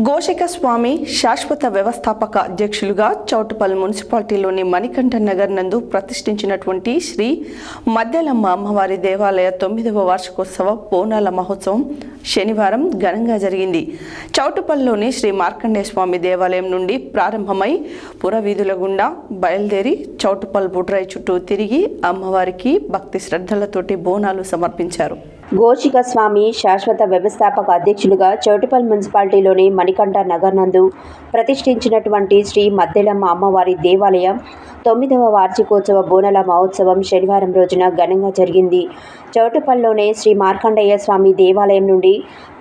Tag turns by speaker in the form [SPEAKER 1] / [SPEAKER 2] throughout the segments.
[SPEAKER 1] గోషిక స్వామి శాశ్వత వ్యవస్థాపక అధ్యక్షులుగా చౌటుప్పల్ మున్సిపాలిటీలోని మణికంఠ నగర్ నందు ప్రతిష్ఠించినటువంటి శ్రీ మద్దెలమ్మ అమ్మవారి దేవాలయ 9వ వార్షికోత్సవ బోనాల మహోత్సవం శనివారం ఘనంగా జరిగింది. చౌటుప్పల్లోని శ్రీ మార్కండేయ స్వామి దేవాలయం నుండి ప్రారంభమై పురవీధుల గుండా బయలుదేరి చౌటుప్పల్ బుడ్రాయి చుట్టూ తిరిగి అమ్మవారికి భక్తి శ్రద్ధలతోటి బోనాలు సమర్పించారు.
[SPEAKER 2] గోషిక స్వామి శాశ్వత వ్యవస్థాపక అధ్యక్షులుగా చౌటుప్పల్ మున్సిపాలిటీలోని మణికంఠ నగర్ నందు ప్రతిష్ఠించినటువంటి శ్రీ మద్దెలమ్మ అమ్మవారి దేవాలయం 9వ వార్షికోత్సవ బోనాల మహోత్సవం శనివారం రోజున ఘనంగా జరిగింది. చౌటుప్పల్లోని శ్రీ మార్కండేయ స్వామి దేవాలయం నుండి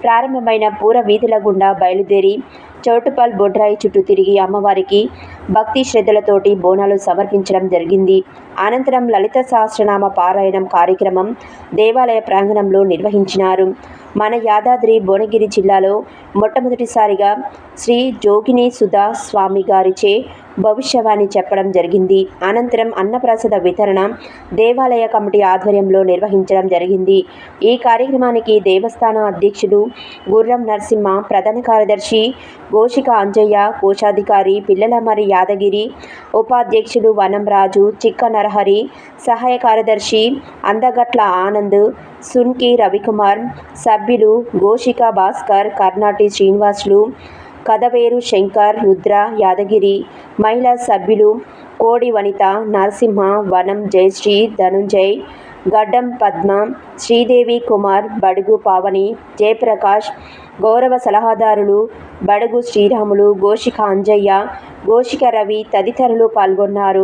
[SPEAKER 2] ప్రారంభమైన పూర వీధుల గుండా బయలుదేరి చౌటుప్పల్ బొడ్రాయి చుట్టూ తిరిగి అమ్మవారికి భక్తి శ్రద్ధలతోటి బోనాలు సమర్పించడం జరిగింది. అనంతరం లలిత సహస్రనామ పారాయణం కార్యక్రమం దేవాలయ ప్రాంగణంలో నిర్వహించినారు. మన యాదాద్రి భువనగిరి జిల్లాలో మొట్టమొదటిసారిగా శ్రీ జోగిని సుధా స్వామి గారిచే భవిష్యవాణి చెప్పడం జరిగింది. అనంతరం అన్నప్రసాద వితరణ దేవాలయ కమిటీ ఆధ్వర్యంలో నిర్వహించడం జరిగింది. ఈ కార్యక్రమానికి దేవస్థాన అధ్యక్షుడు గుర్రం నరసింహ, ప్రధాన కార్యదర్శి గోషిక అంజయ్య, కోశాధికారి పిల్లలమరి యాదగిరి, ఉపాధ్యక్షుడు వనం రాజు, చిక్క నరహరి, సహాయ కార్యదర్శి అందగట్ల ఆనంద్, సున్కి రవికుమార్, సభ్యులు గోషిక భాస్కర్, కర్ణాటి శ్రీనివాసులు, కదవేరు శంకర్, రుద్ర, యాదగిరి, మహిళా సభ్యులు కోడి వనిత, నరసింహ, వనం జయశ్రీ, ధనుంజయ్, గడ్డం పద్మ, శ్రీదేవి కుమార్, బడుగు పావని, జయప్రకాష్, గౌరవ సలహాదారులు బడుగు శ్రీరాములు, గోషిక అంజయ్య, గోషిక రవి తదితరులు పాల్గొన్నారు.